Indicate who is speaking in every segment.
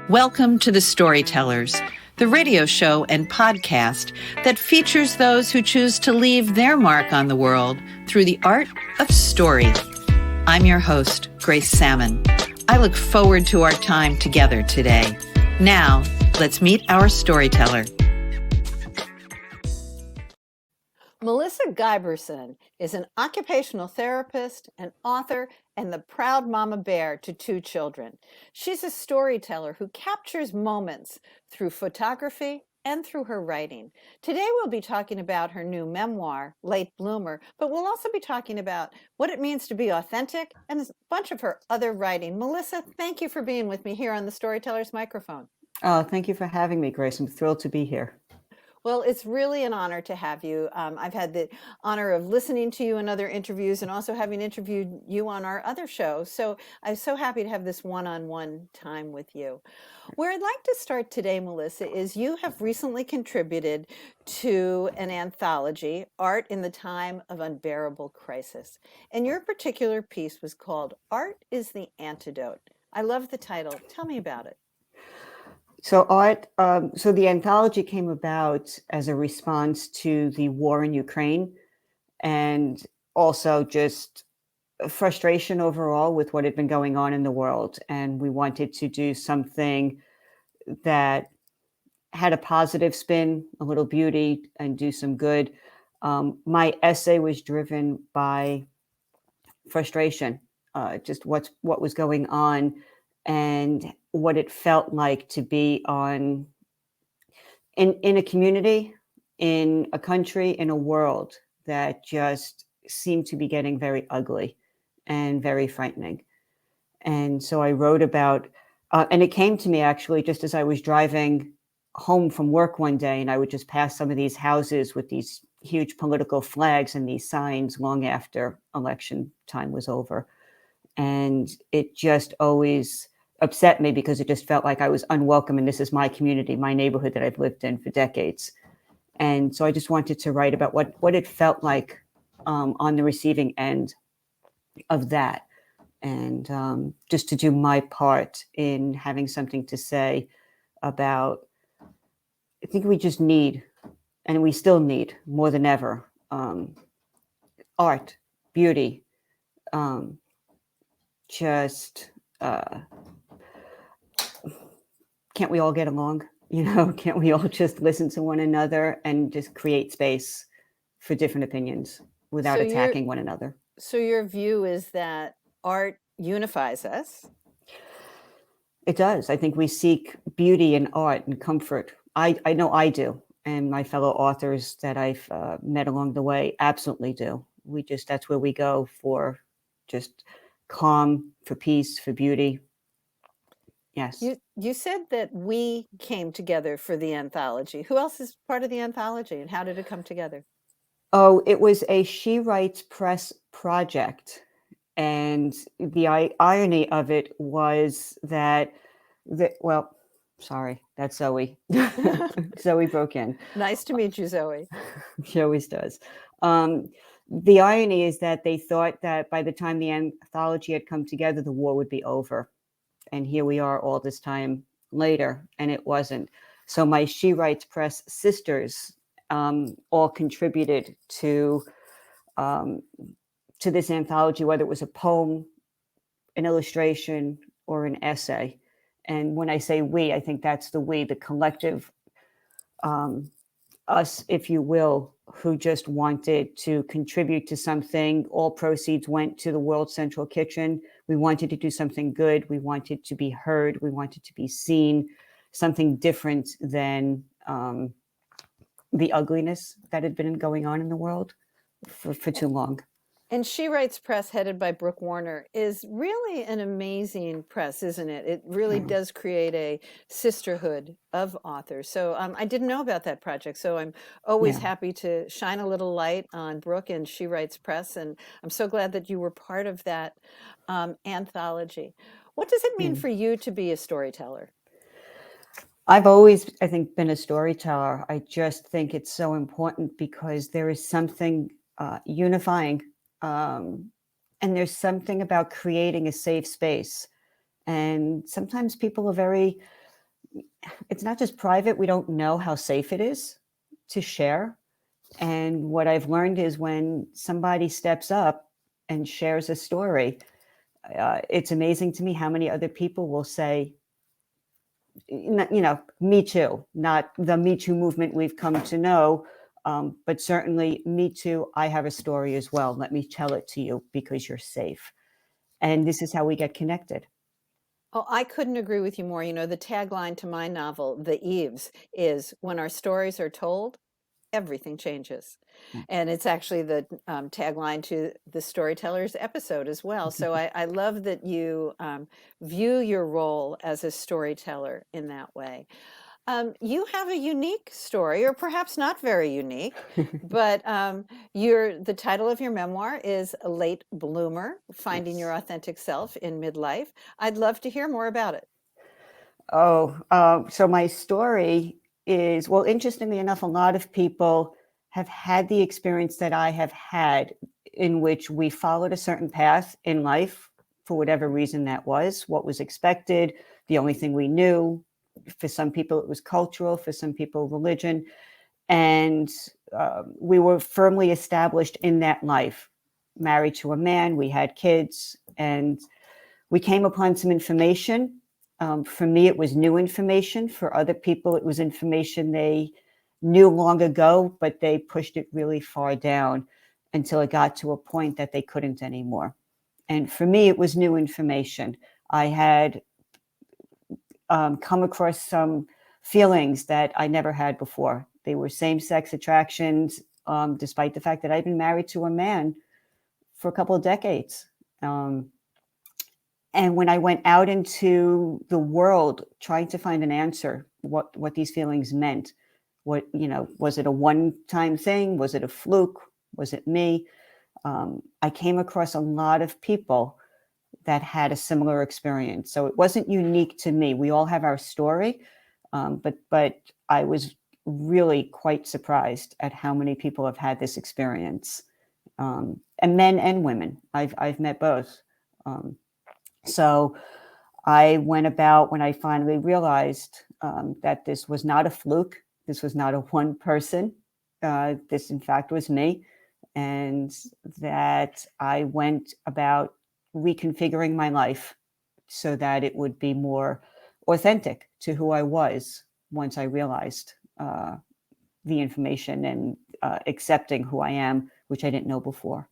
Speaker 1: Welcome to the Storytellers, the radio show and podcast that features those who choose to leave their mark on the world through the art of story. I'm your host, Grace Sammon. I look forward to our time together today. Now, let's meet our storyteller.
Speaker 2: Melissa Giberson is an occupational therapist, an author, and the proud mama bear to 2 children. She's a storyteller who captures moments through photography and through her writing. Today we'll be talking about her new memoir, Late Bloomer, but we'll also be talking about what it means to be authentic and a bunch of her other writing. Melissa, thank you for being with me here on the Storytellers microphone.
Speaker 3: Oh, thank you for having me, Grace. I'm thrilled to be here.
Speaker 2: Well, it's really an honor to have you. I've had the honor of listening to you in other interviews and also having interviewed you on our other show. So I'm so happy to have this one-on-one time with you. Where I'd like to start today, Melissa, is you have recently contributed to an anthology, Art in the Time of Unbearable Crisis. And your particular piece was called Art is the Antidote. I love the title. Tell me about it.
Speaker 3: So the anthology came about as a response to the war in Ukraine and also just frustration overall with what had been going on in the world. And we wanted to do something that had a positive spin, a little beauty, and do some good. My essay was driven by frustration, just what was going on and what it felt like to be in a community, in a country, in a world that just seemed to be getting very ugly and very frightening. And so I wrote about, and it came to me actually just as I was driving home from work one day, and I would just pass some of these houses with these huge political flags and these signs long after election time was over. And it just always upset me because it just felt like I was unwelcome, and this is my community, my neighborhood that I've lived in for decades. And so I just wanted to write about what it felt like on the receiving end of that, and just to do my part in having something to say about, I think we just need, and we still need more than ever, art, beauty, can't we all get along? Can't we all just listen to one another and just create space for different opinions without attacking one another?
Speaker 2: So your view is that art unifies us?
Speaker 3: It does. I think we seek beauty in art and comfort. I know I do. And my fellow authors that I've met along the way absolutely do. That's where we go for just calm, for peace, for beauty. Yes.
Speaker 2: You said that we came together for the anthology. Who else is part of the anthology, and how did it come together?
Speaker 3: Oh, it was a She Writes Press project. And the irony of it was that, sorry, that's Zoe. Zoe broke in.
Speaker 2: Nice to meet you, Zoe.
Speaker 3: She always does. The irony is that they thought that by the time the anthology had come together, the war would be over. And here we are all this time later, and it wasn't. So my She Writes Press sisters all contributed to this anthology, whether it was a poem, an illustration, or an essay. And when I say we, I think that's the we, the collective, us, if you will, who just wanted to contribute to something. All proceeds went to the World Central Kitchen. We wanted to do something good. We wanted to be heard. We wanted to be seen, something different than the ugliness that had been going on in the world for too long.
Speaker 2: And She Writes Press, headed by Brooke Warner, is really an amazing press, isn't it? It really does create a sisterhood of authors. So I didn't know about that project. So I'm always happy to shine a little light on Brooke and She Writes Press. And I'm so glad that you were part of that anthology. What does it mean for you to be a storyteller?
Speaker 3: I've always, I think, been a storyteller. I just think it's so important because there is something unifying. And there's something about creating a safe space. And sometimes people are very it's not just private. We don't know how safe it is to share. And what I've learned is when somebody steps up and shares a story, it's amazing to me how many other people will say, me too, not the Me Too movement we've come to know, but certainly me too. I have a story as well. Let me tell it to you because you're safe. And this is how we get connected.
Speaker 2: Oh, I couldn't agree with you more. The tagline to my novel, The Eves, is when our stories are told, everything changes. And it's actually the tagline to the Storytellers episode as well. So I love that you view your role as a storyteller in that way. You have a unique story, or perhaps not very unique, but the title of your memoir is A Late Bloomer, Finding Your Authentic Self in Midlife. I'd love to hear more about it.
Speaker 3: So my story is, well, interestingly enough, a lot of people have had the experience that I have had, in which we followed a certain path in life for whatever reason that was, what was expected, the only thing we knew. For some people, it was cultural, for some people, religion. And we were firmly established in that life, married to a man, we had kids, and we came upon some information. For me, it was new information. For other people, it was information they knew long ago, but they pushed it really far down until it got to a point that they couldn't anymore. And for me, it was new information. I had come across some feelings that I never had before. They were same-sex attractions, despite the fact that I'd been married to a man for a couple of decades. And when I went out into the world trying to find an answer, what these feelings meant, was it a one-time thing? Was it a fluke? Was it me? I came across a lot of people that had a similar experience. So it wasn't unique to me. We all have our story, but I was really quite surprised at how many people have had this experience, and men and women. I've met both. So I went about, when I finally realized that this was not a fluke, this was not a one person, this in fact was me, and that I went about reconfiguring my life so that it would be more authentic to who I was once I realized the information and accepting who I am, which I didn't know before.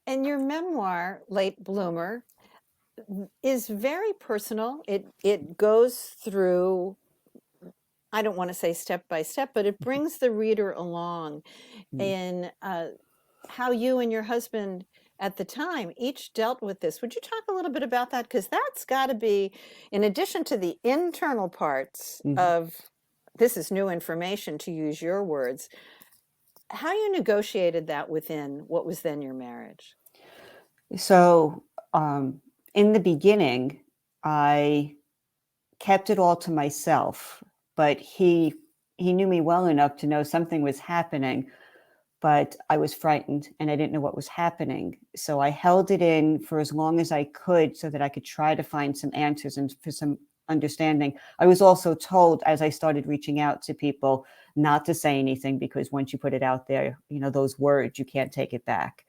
Speaker 2: And your memoir, Late Bloomer, is very personal. It goes through, I don't want to say step by step, but it brings the reader along in how you and your husband at the time each dealt with this. Would you talk a little bit about that? Because that's got to be, in addition to the internal parts of this is new information, to use your words, how you negotiated that within what was then your marriage.
Speaker 3: So in the beginning, I kept it all to myself, but he knew me well enough to know something was happening, but I was frightened and I didn't know what was happening. So I held it in for as long as I could so that I could try to find some answers and for some understanding. I was also told, as I started reaching out to people, not to say anything, because once you put it out there, those words, you can't take it back.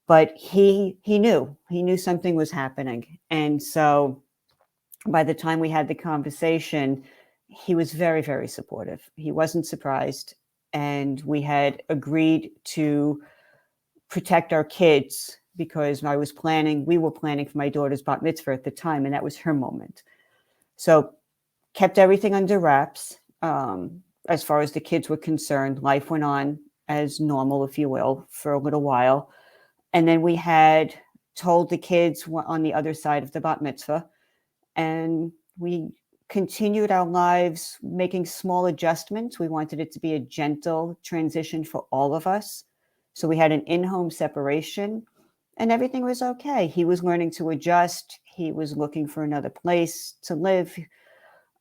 Speaker 3: But he knew something was happening. And so by the time we had the conversation, he was very, very supportive. He wasn't surprised. And we had agreed to protect our kids because we were planning for my daughter's bat mitzvah at the time, and that was her moment. So kept everything under wraps. As far as the kids were concerned, life went on as normal, if you will, for a little while. And then we had told the kids on the other side of the bat mitzvah, and we continued our lives making small adjustments. We wanted it to be a gentle transition for all of us. So we had an in-home separation and everything was okay. He was learning to adjust. He was looking for another place to live.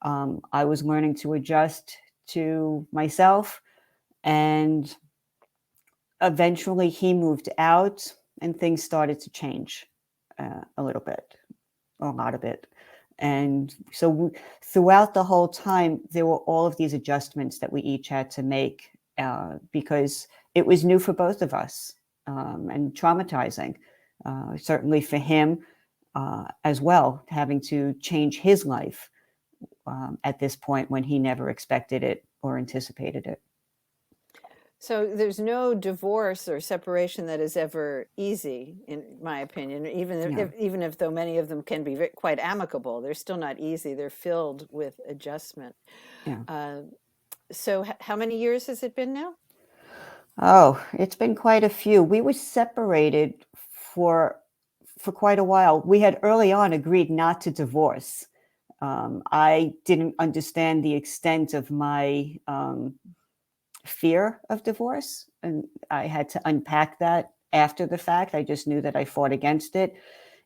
Speaker 3: I was learning to adjust to myself. And eventually he moved out and things started to change a little bit, or a lot of it. And so throughout the whole time, there were all of these adjustments that we each had to make because it was new for both of us and traumatizing, certainly for him as well, having to change his life at this point when he never expected it or anticipated it.
Speaker 2: So there's no divorce or separation that is ever easy, in my opinion. Even if though many of them can be quite amicable, they're still not easy. They're filled with adjustment.
Speaker 3: Yeah.
Speaker 2: So how many years has it been now?
Speaker 3: Oh, it's been quite a few. We were separated for quite a while. We had early on agreed not to divorce. I didn't understand the extent of my fear of divorce, and I had to unpack that after the fact. I just knew that I fought against it.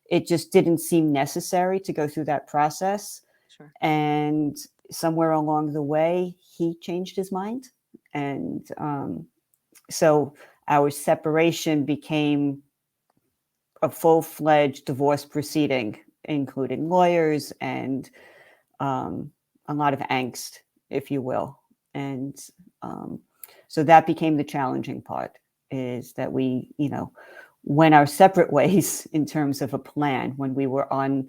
Speaker 3: It just didn't seem necessary to go through that process.
Speaker 2: Sure.
Speaker 3: And somewhere along the way, he changed his mind. And so our separation became a full-fledged divorce proceeding, including lawyers and a lot of angst, if you will. And so that became the challenging part, is that we, went our separate ways in terms of a plan when we were on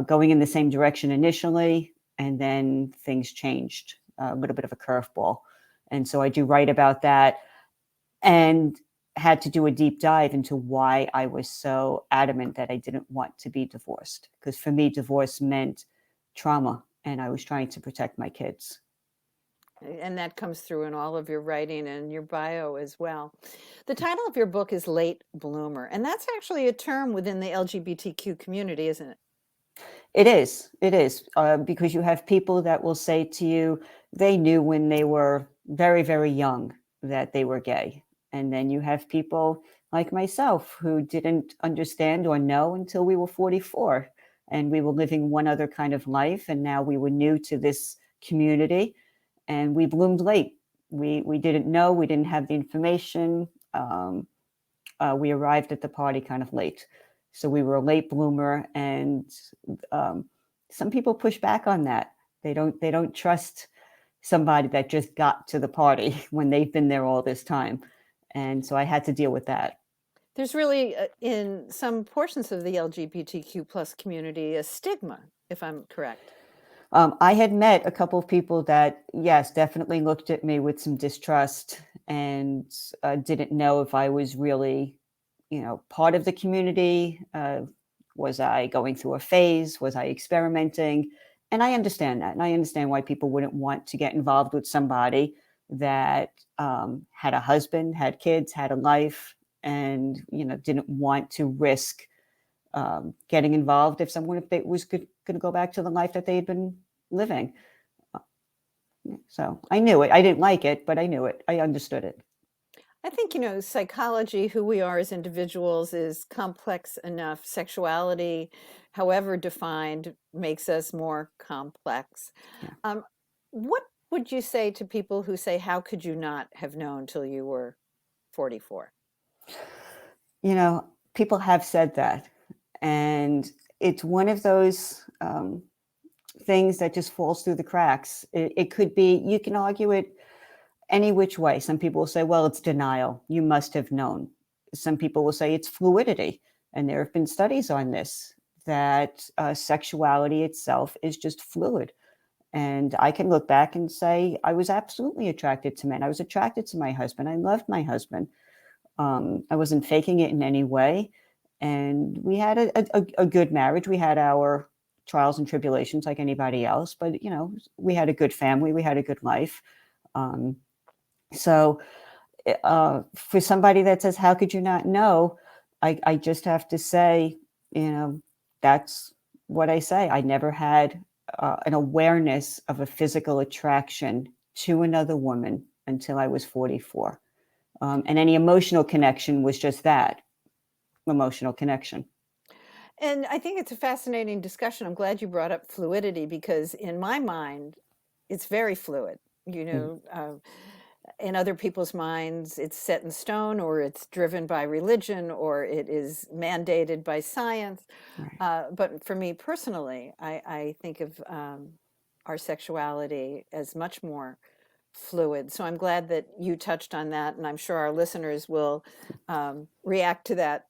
Speaker 3: going in the same direction initially, and then things changed, a little bit of a curveball. And so I do write about that, and had to do a deep dive into why I was so adamant that I didn't want to be divorced. Because for me, divorce meant trauma, and I was trying to protect my kids.
Speaker 2: And that comes through in all of your writing and your bio as well. The title of your book is Late Bloomer, and that's actually a term within the LGBTQ community, isn't it?
Speaker 3: It is, because you have people that will say to you, they knew when they were very, very young that they were gay. And then you have people like myself who didn't understand or know until we were 44, and we were living one other kind of life. And now we were new to this community, and we bloomed late. We didn't know, we didn't have the information. We arrived at the party kind of late. So we were a late bloomer, and some people push back on that. They don't trust somebody that just got to the party when they've been there all this time. And so I had to deal with that.
Speaker 2: There's really, in some portions of the LGBTQ plus community, a stigma, if I'm correct.
Speaker 3: I had met a couple of people that, yes, definitely looked at me with some distrust and didn't know if I was really, part of the community. Was I going through a phase? Was I experimenting? And I understand that. And I understand why people wouldn't want to get involved with somebody that had a husband, had kids, had a life, and, didn't want to risk getting involved if someone was going to go back to the life that they had been living. So I knew it. I didn't like it, but I knew it. I understood it.
Speaker 2: I think, psychology, who we are as individuals, is complex enough. Sexuality, however defined, makes us more complex.
Speaker 3: Yeah.
Speaker 2: What would you say to people who say, how could you not have known till you were 44?
Speaker 3: People have said that. And it's one of those things that just falls through the cracks. It could be, you can argue it any which way. Some people will say, well, it's denial. You must have known. Some people will say it's fluidity. And there have been studies on this, that sexuality itself is just fluid. And I can look back and say, I was absolutely attracted to men. I was attracted to my husband. I loved my husband. I wasn't faking it in any way. And we had a good marriage. We had our trials and tribulations like anybody else, but, we had a good family. We had a good life. So for somebody that says, how could you not know? I just have to say, that's what I say. I never had an awareness of a physical attraction to another woman until I was 44. And any emotional connection was just that, emotional connection.
Speaker 2: And I think it's a fascinating discussion. I'm glad you brought up fluidity, because in my mind, it's very fluid. in other people's minds, it's set in stone, or it's driven by religion, or it is mandated by science.
Speaker 3: Right.
Speaker 2: But for me personally, I think of our sexuality as much more fluid. So I'm glad that you touched on that, and I'm sure our listeners will react to that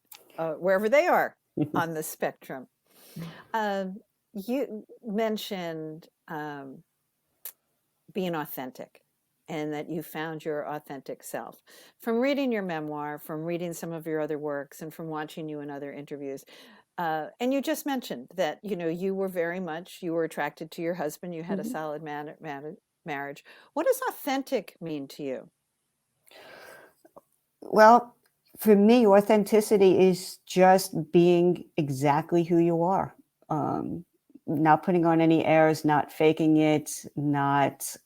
Speaker 2: wherever they are on the spectrum. You mentioned being authentic, and that you found your authentic self from reading your memoir, from reading some of your other works, and from watching you in other interviews. And you just mentioned that, you were attracted to your husband. You had a solid marriage. What does authentic mean to you?
Speaker 3: Well, for me, authenticity is just being exactly who you are. Not putting on any airs, not faking it, not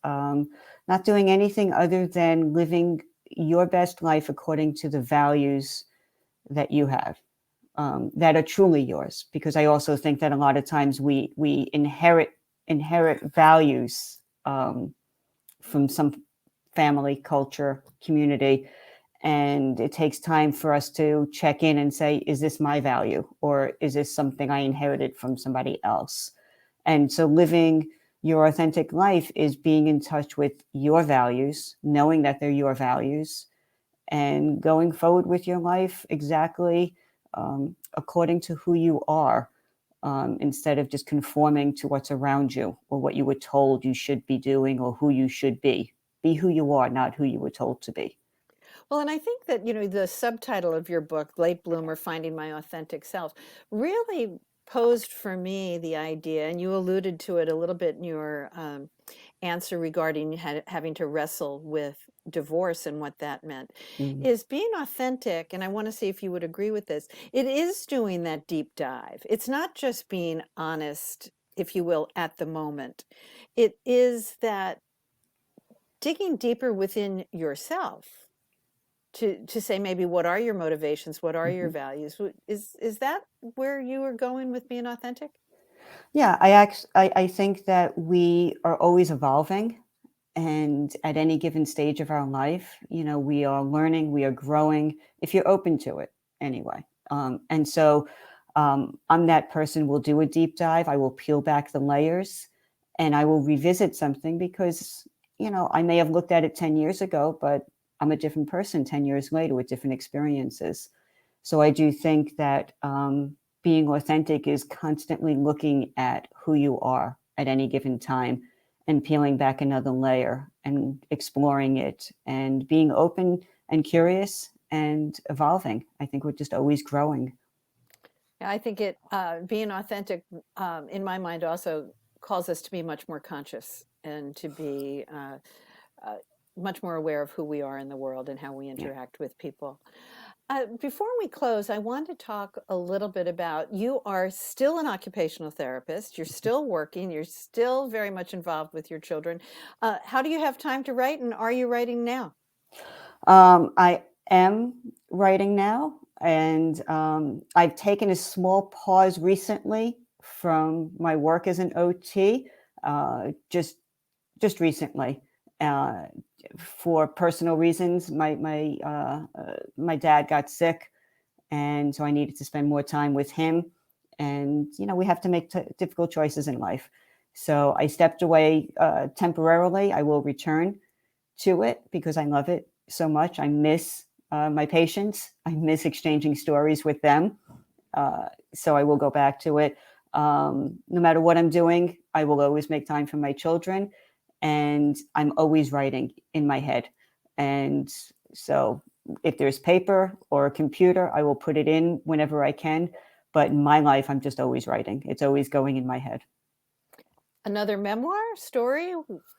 Speaker 3: doing anything other than living your best life according to the values that you have, that are truly yours. Because I also think that a lot of times we inherit values from some family, culture, community. And it takes time for us to check in and say, is this my value, or is this something I inherited from somebody else? And so living your authentic life is being in touch with your values, knowing that they're your values, and going forward with your life exactly according to who you are, instead of just conforming to what's around you or what you were told you should be doing or who you should be. Be who you are, not who you were told to be.
Speaker 2: Well, and I think that, the subtitle of your book, Late Bloomer, Finding My Authentic Self, really posed for me the idea, and you alluded to it a little bit in your answer regarding having to wrestle with divorce and what that meant, is being authentic. And I want to see if you would agree with this. It is doing that deep dive. It's not just being honest, if you will, at the moment. It is that digging deeper within yourself to say, maybe, what are your motivations? What are your values? Is that where you were going with being authentic?
Speaker 3: Yeah, I think that we are always evolving, and at any given stage of our life, we are learning, we are growing, if you're open to it anyway. And so I'm that person will do a deep dive. I will peel back the layers, and I will revisit something because, I may have looked at it 10 years ago, but I'm a different person 10 years later with different experiences. So I do think that being authentic is constantly looking at who you are at any given time and peeling back another layer and exploring it and being open and curious and evolving. I think we're just always growing.
Speaker 2: Yeah, I think being authentic, in my mind, also calls us to be much more conscious and to be much more aware of who we are in the world and how we interact with people. Before we close, I want to talk a little bit about, you are still an occupational therapist. You're still working. You're still very much involved with your children. How do you have time to write, and are you writing now?
Speaker 3: I am writing now, and I've taken a small pause recently from my work as an OT, just recently. For personal reasons, my dad got sick, and so I needed to spend more time with him. And we have to make difficult choices in life. So I stepped away temporarily. I will return to it because I love it so much. I miss my patients. I miss exchanging stories with them. So I will go back to it. No matter what I'm doing, I will always make time for my children. And I'm always writing in my head. And so if there's paper or a computer, I will put it in whenever I can. But in my life, I'm just always writing. It's always going in my head.
Speaker 2: Another memoir, story,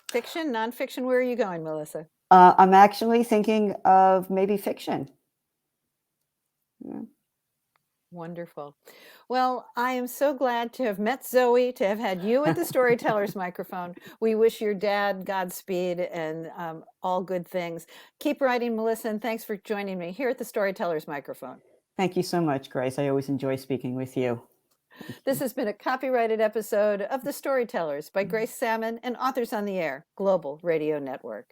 Speaker 2: fiction, nonfiction? Where are you going, Melissa?
Speaker 3: I'm actually thinking of maybe fiction. Yeah.
Speaker 2: Wonderful. Well, I am so glad to have met Zoe, to have had you at the Storytellers microphone. We wish your dad Godspeed and all good things. Keep writing, Melissa, and thanks for joining me here at the Storytellers microphone.
Speaker 3: Thank you so much, Grace. I always enjoy speaking with you.
Speaker 2: This has been a copyrighted episode of The Storytellers by Grace Sammon and Authors on the Air Global Radio Network.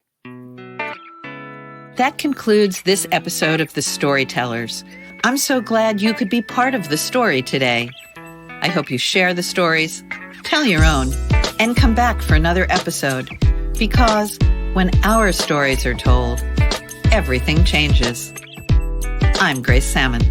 Speaker 1: That concludes this episode of The Storytellers. I'm so glad you could be part of the story today. I hope you share the stories, tell your own, and come back for another episode, because when our stories are told, everything changes. I'm Grace Sammon.